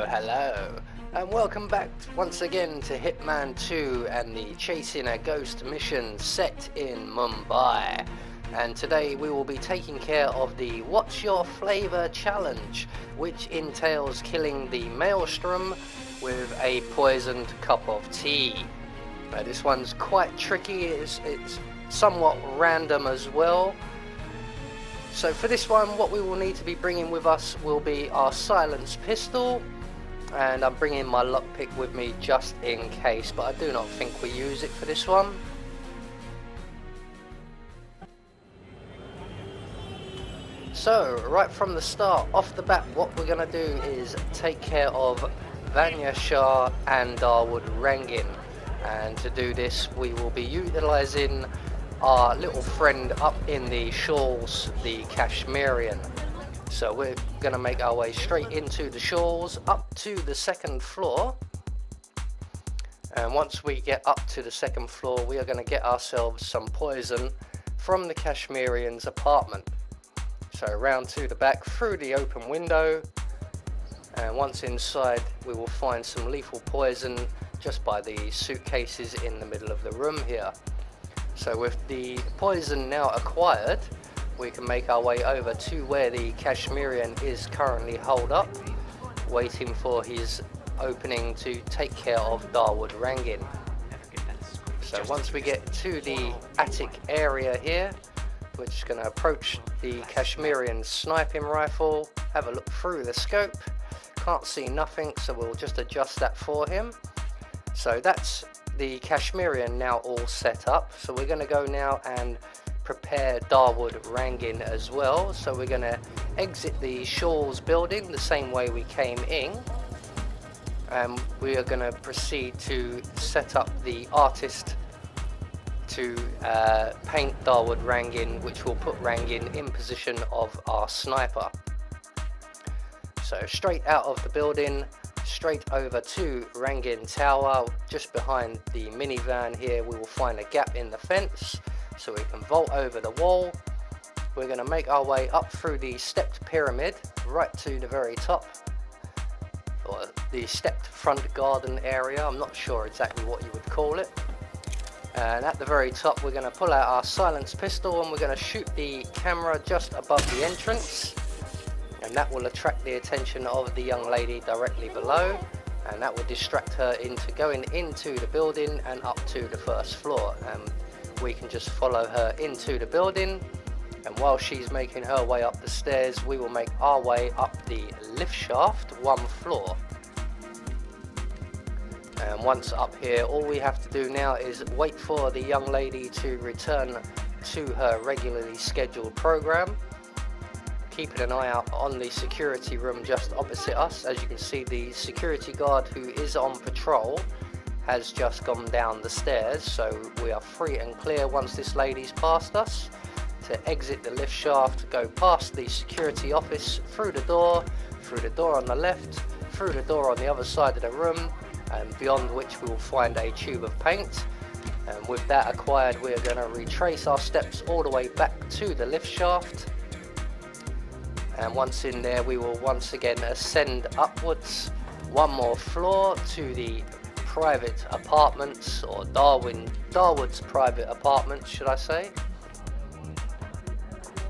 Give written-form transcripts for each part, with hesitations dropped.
Hello, and welcome back once again to Hitman 2 and the Chasing a Ghost mission set in Mumbai. And today we will be taking care of the What's Your Flava challenge, which entails killing the Maelstrom with a poisoned cup of tea. Now, this one's quite tricky, it's somewhat random as well. So for this one, what we will need to be bringing with us will be our silenced pistol, and I'm bringing my lockpick with me just in case, but I do not think we use it for this one. So right from the start, off the bat, what we're going to do is take care of Vanya and Darwood Rangin, and to do this we will be utilising our little friend up in the shawls, the Kashmirian. So we're going to make our way straight into the shawls, up to the second floor. And once we get up to the second floor, we are going to get ourselves some poison from the Kashmirian's apartment. So round to the back through the open window, and once inside we will find some lethal poison just by the suitcases in the middle of the room here. So with the poison now acquired, we can make our way over to where the Kashmirian is currently holed up, waiting for his opening to take care of Darwood Rangin. So once we get to the attic area here, we're just going to approach the Kashmirian sniping rifle, have a look through the scope, can't see nothing, so we'll just adjust that for him. So that's the Kashmirian now all set up, so we're going to go now and prepare Darwood Rangin as well. So we're going to exit the Shawls building the same way we came in, and we are going to proceed to set up the artist to paint Darwood Rangin, which will put Rangin in position of our sniper. So straight out of the building, straight over to Rangin Tower. Just behind the minivan here we will find a gap in the fence, so we can vault over the wall. We're going to make our way up through the stepped pyramid right to the very top, or the stepped front garden area, I'm not sure exactly what you would call it. And at the very top we're going to pull out our silenced pistol and we're going to shoot the camera just above the entrance, and that will attract the attention of the young lady directly below, and that will distract her into going into the building and up to the first floor. And we can just follow her into the building, and while she's making her way up the stairs, we will make our way up the lift shaft one floor. And once up here, all we have to do now is wait for the young lady to return to her regularly scheduled program, keeping an eye out on the security room just opposite us. As you can see, the security guard who is on patrol has just gone down the stairs, so we are free and clear once this lady's passed us to exit the lift shaft, go past the security office, through the door on the left, through the door on the other side of the room, and beyond which we will find a tube of paint. And with that acquired, we are going to retrace our steps all the way back to the lift shaft. And once in there, we will once again ascend upwards one more floor to the private apartments, or Darwood's private apartments, should I say.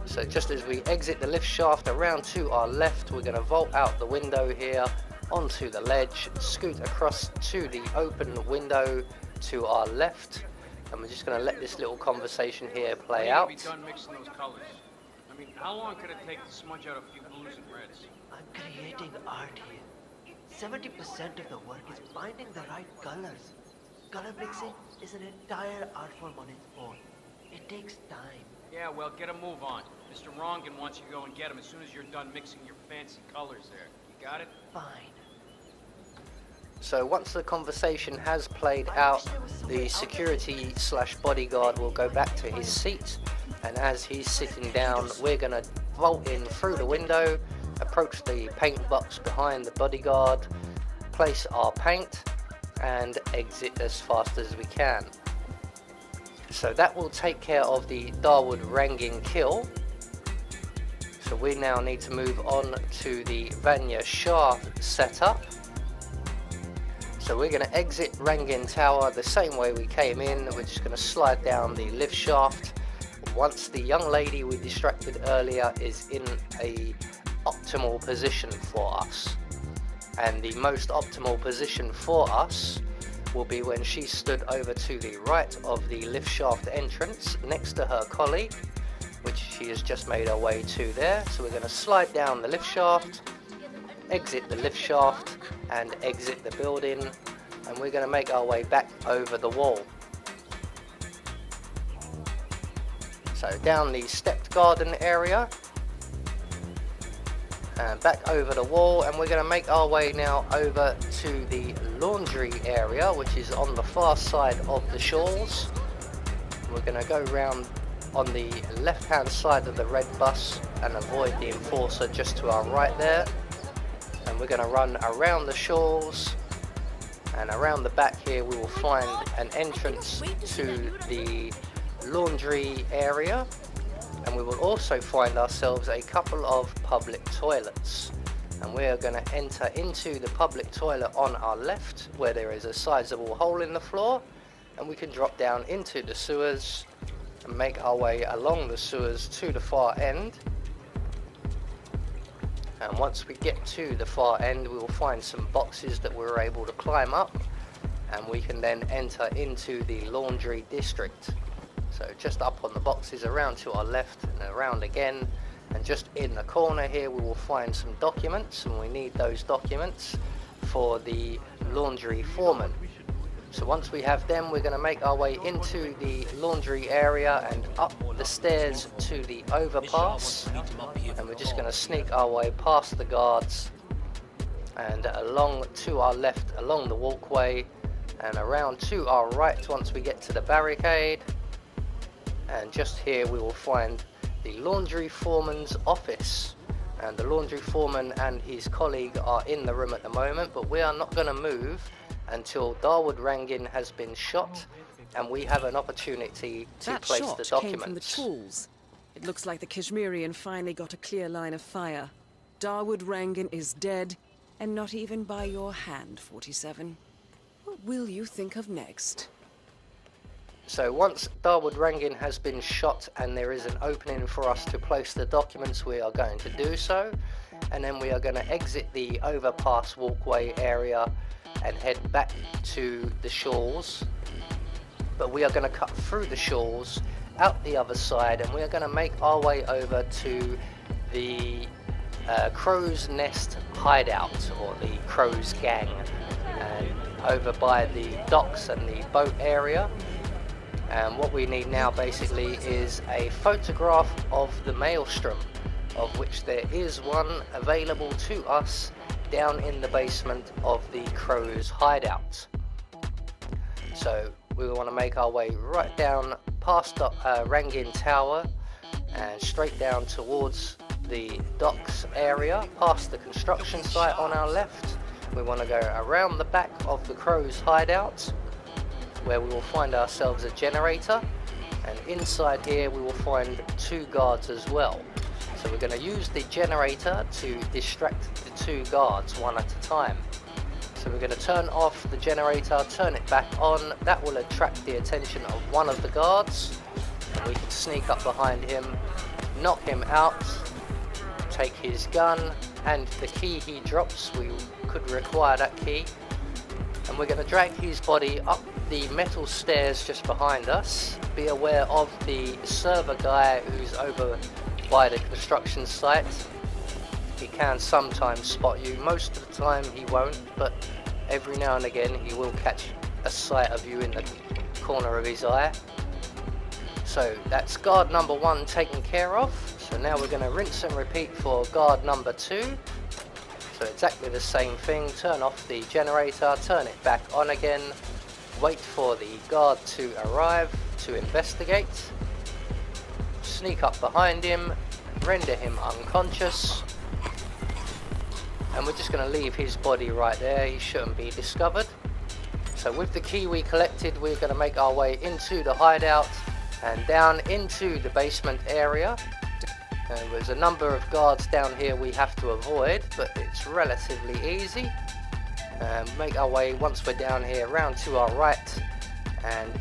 So just as we exit the lift shaft around to our left, we're going to vault out the window here onto the ledge, scoot across to the open window to our left, and we're just going to let this little conversation here play out. I mean, how long could it take to smudge out a few blues and reds? I'm creating art here. 70% of the work is finding the right colors. Color mixing is an entire art form on its own. It takes time. Yeah, well, get a move on. Mr. Rongan wants you to go and get him as soon as you're done mixing your fancy colors there. You got it? Fine. So once the conversation has played out, the security / bodyguard will go back to his seat, and as he's sitting down, we're going to vault in through the window, approach the paint box behind the bodyguard, place our paint, and exit as fast as we can. So that will take care of the Darwood Rangin kill. So we now need to move on to the Vanya setup. So we're going to exit Rangin Tower the same way we came in. We're just going to slide down the lift shaft. Once the young lady we distracted earlier is in a optimal position for us, and the most optimal position for us will be when she stood over to the right of the lift shaft entrance next to her colleague, which she has just made her way to there. So we're going to slide down the lift shaft, exit the lift shaft and exit the building, and we're going to make our way back over the wall. So down the stepped garden area and back over the wall, and we're going to make our way now over to the laundry area, which is on the far side of the shawls. We're going to go round on the left hand side of the red bus and avoid the enforcer just to our right there, and we're going to run around the shawls, and around the back here we will find an entrance to the laundry area, and we will also find ourselves a couple of public toilets, and we are going to enter into the public toilet on our left where there is a sizable hole in the floor, and we can drop down into the sewers and make our way along the sewers to the far end. And once we get to the far end, we will find some boxes that we're able to climb up, and we can then enter into the laundry district. So just up on the boxes, around to our left and around again, and just in the corner here we will find some documents, and we need those documents for the laundry foreman. So once we have them, we're going to make our way into the laundry area and up the stairs to the overpass, and we're just going to sneak our way past the guards and along to our left along the walkway and around to our right once we get to the barricade. And just here we will find the laundry foreman's office, and the laundry foreman and his colleague are in the room at the moment, but we are not going to move until Dawood Rangin has been shot and we have an opportunity to place the documents. That shot came from the tools. It looks like the Kashmirian finally got a clear line of fire. Dawood Rangin is dead, and not even by your hand, 47. What will you think of next? So once Dawood Rangin has been shot and there is an opening for us to place the documents, we are going to do so, and then we are going to exit the overpass walkway area and head back to the shawls. But we are going to cut through the shawls out the other side, and we are going to make our way over to the Crow's Nest hideout, or the Crow's Gang, and over by the docks and the boat area. And what we need now basically is a photograph of the maelstrom, of which there is one available to us down in the basement of the Crow's hideout. So we want to make our way right down past Rangin Tower and straight down towards the docks area, past the construction site on our left. We want to go around the back of the Crow's hideout, where we will find ourselves a generator, and inside here we will find two guards as well. So we're going to use the generator to distract the two guards one at a time. So we're going to turn off the generator, turn it back on. That will attract the attention of one of the guards, and we can sneak up behind him, knock him out, take his gun and the key he drops. We could require that key, and we're going to drag his body up the metal stairs just behind us. Be aware of the server guy who's over by the construction site. He can sometimes spot you. Most of the time he won't, but every now and again he will catch a sight of you in the corner of his eye. So that's guard number 1 taken care of. So now we're going to rinse and repeat for guard number 2. So exactly the same thing. Turn off the generator, turn it back on again, wait for the guard to arrive to investigate, sneak up behind him, render him unconscious, and we're just going to leave his body right there. He shouldn't be discovered. So with the key we collected, we're going to make our way into the hideout and down into the basement area. There's a number of guards down here we have to avoid, but it's relatively easy. Make our way, once we're down here, round to our right, and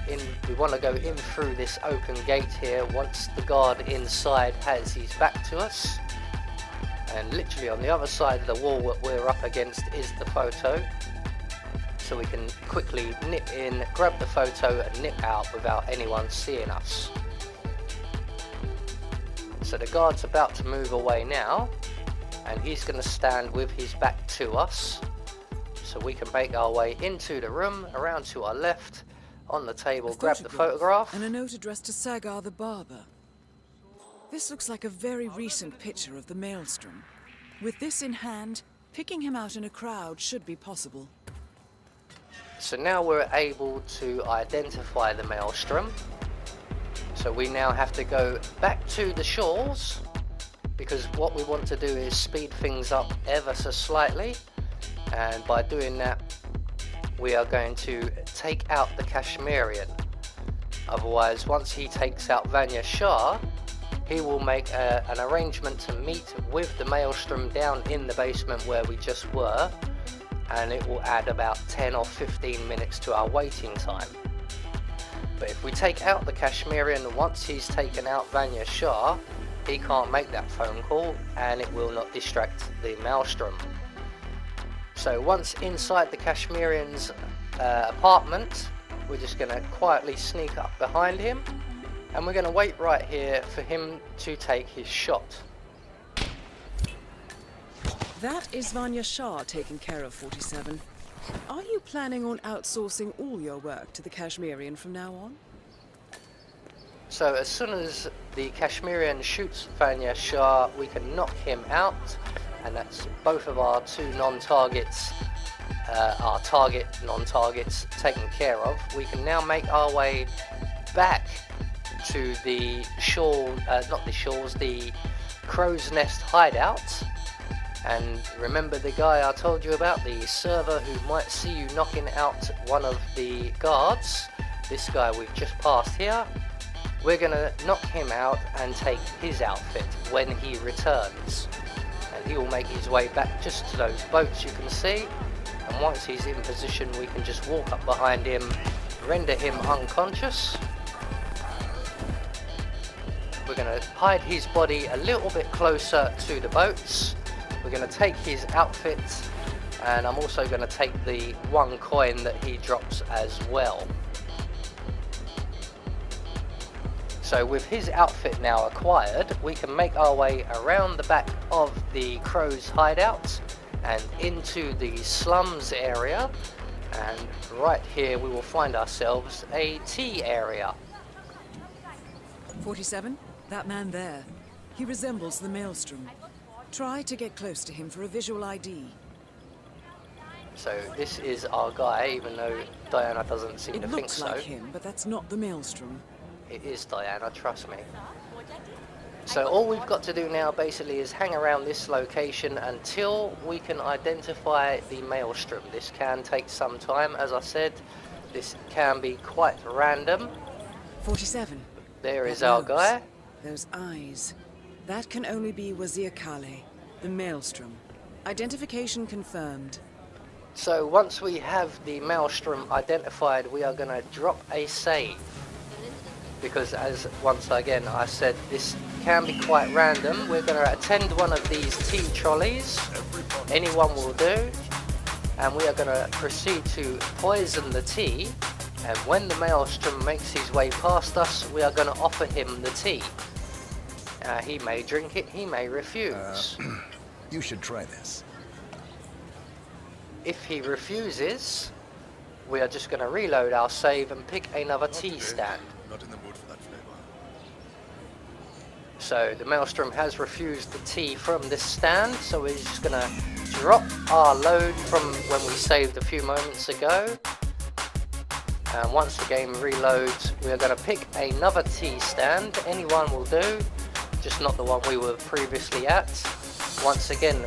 we want to go in through this open gate here once the guard inside has his back to us. And literally on the other side of the wall that we're up against is the photo. So we can quickly nip in, grab the photo and nip out without anyone seeing us. So the guard's about to move away now, and he's going to stand with his back to us. So we can make our way into the room, around to our left, on the table, grab the photograph. And a note addressed to Sagar the barber. This looks like a very recent picture of the Maelstrom. With this in hand, picking him out in a crowd should be possible. So now we're able to identify the Maelstrom. So we now have to go back to the shores, because what we want to do is speed things up ever so slightly. And by doing that, we are going to take out the Kashmirian. Otherwise, once he takes out Vanya Shah, he will make an arrangement to meet with the Maelstrom down in the basement where we just were, and it will add about 10 or 15 minutes to our waiting time. But if we take out the Kashmirian, once he's taken out Vanya Shah, he can't make that phone call and it will not distract the Maelstrom. So once inside the Kashmirian's apartment, we're just going to quietly sneak up behind him, and we're going to wait right here for him to take his shot. That is Vanya Shah taken care of, 47. Are you planning on outsourcing all your work to the Kashmirian from now on? So as soon as the Kashmirian shoots Vanya Shah, we can knock him out, and that's both of our two non-targets, our target non-targets taken care of. We can now make our way back to the shore, the Crow's Nest hideout. And remember the guy I told you about, the server who might see you knocking out one of the guards? This guy we've just passed here. We're going to knock him out and take his outfit when he returns. And he will make his way back just to those boats you can see. And once he's in position, we can just walk up behind him, render him unconscious. We're going to hide his body a little bit closer to the boats. We're going to take his outfit, and I'm also going to take the one coin that he drops as well. So with his outfit now acquired, we can make our way around the back of the Crow's hideout and into the slums area, and right here we will find ourselves a tea area. 47, that man there. He resembles the Maelstrom. Try to get close to him for a visual ID. So this is our guy, even though Diana doesn't seem to think so. It looks like him, but that's not the Maelstrom. It is Diana, trust me. So all we've got to do now basically is hang around this location until we can identify the Maelstrom. This can take some time, as I said. This can be quite random. 47. There is our guy. Those eyes. That can only be Wazir Kale, the Maelstrom. Identification confirmed. So once we have the Maelstrom identified, we are going to drop a save. Because as once again I said, this can be quite random. We're going to attend one of these tea trolleys. Anyone will do. And we are going to proceed to poison the tea. And when the Maelstrom makes his way past us, we are going to offer him the tea. He may drink it, he may refuse. You should try this. If he refuses, we are just going to reload our save and pick another tea stand. Not in the mood for that flavor. So the Maelstrom has refused the tea from this stand, so we're just going to drop our load from when we saved a few moments ago. And once the game reloads, we are going to pick another tea stand. Anyone will do, just not the one we were previously at. Once again,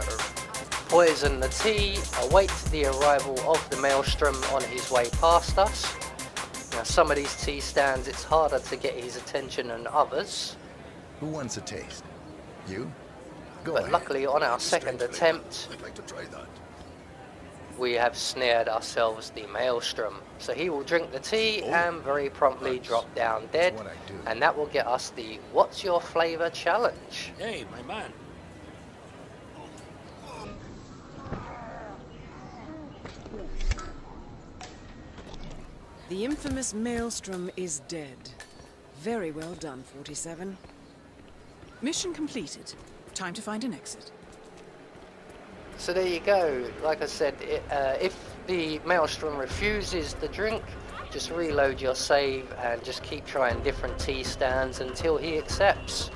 poison the tea, await the arrival of the Maelstrom on his way past us. Now some of these tea stands, it's harder to get his attention than others. Who wants a taste? You? Go But ahead. luckily on our second Strange attempt, flavor. I'd like to try that. we have snared ourselves the Maelstrom. So he will drink the tea and very promptly drop down dead, what I do. and that will get us the What's Your Flava challenge. Hey, my man. The infamous Maelstrom is dead. Very well done, 47. Mission completed. Time to find an exit. So there you go. Like I said, if the Maelstrom refuses the drink, just reload your save and just keep trying different tea stands until he accepts.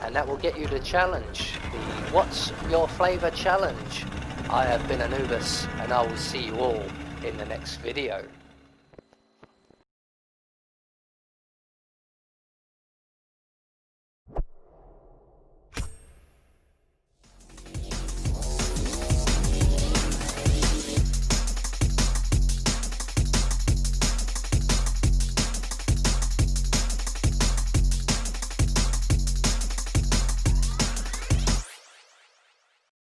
And that will get you the challenge, the What's Your Flava challenge. I have been Anubis, and I will see you all in the next video.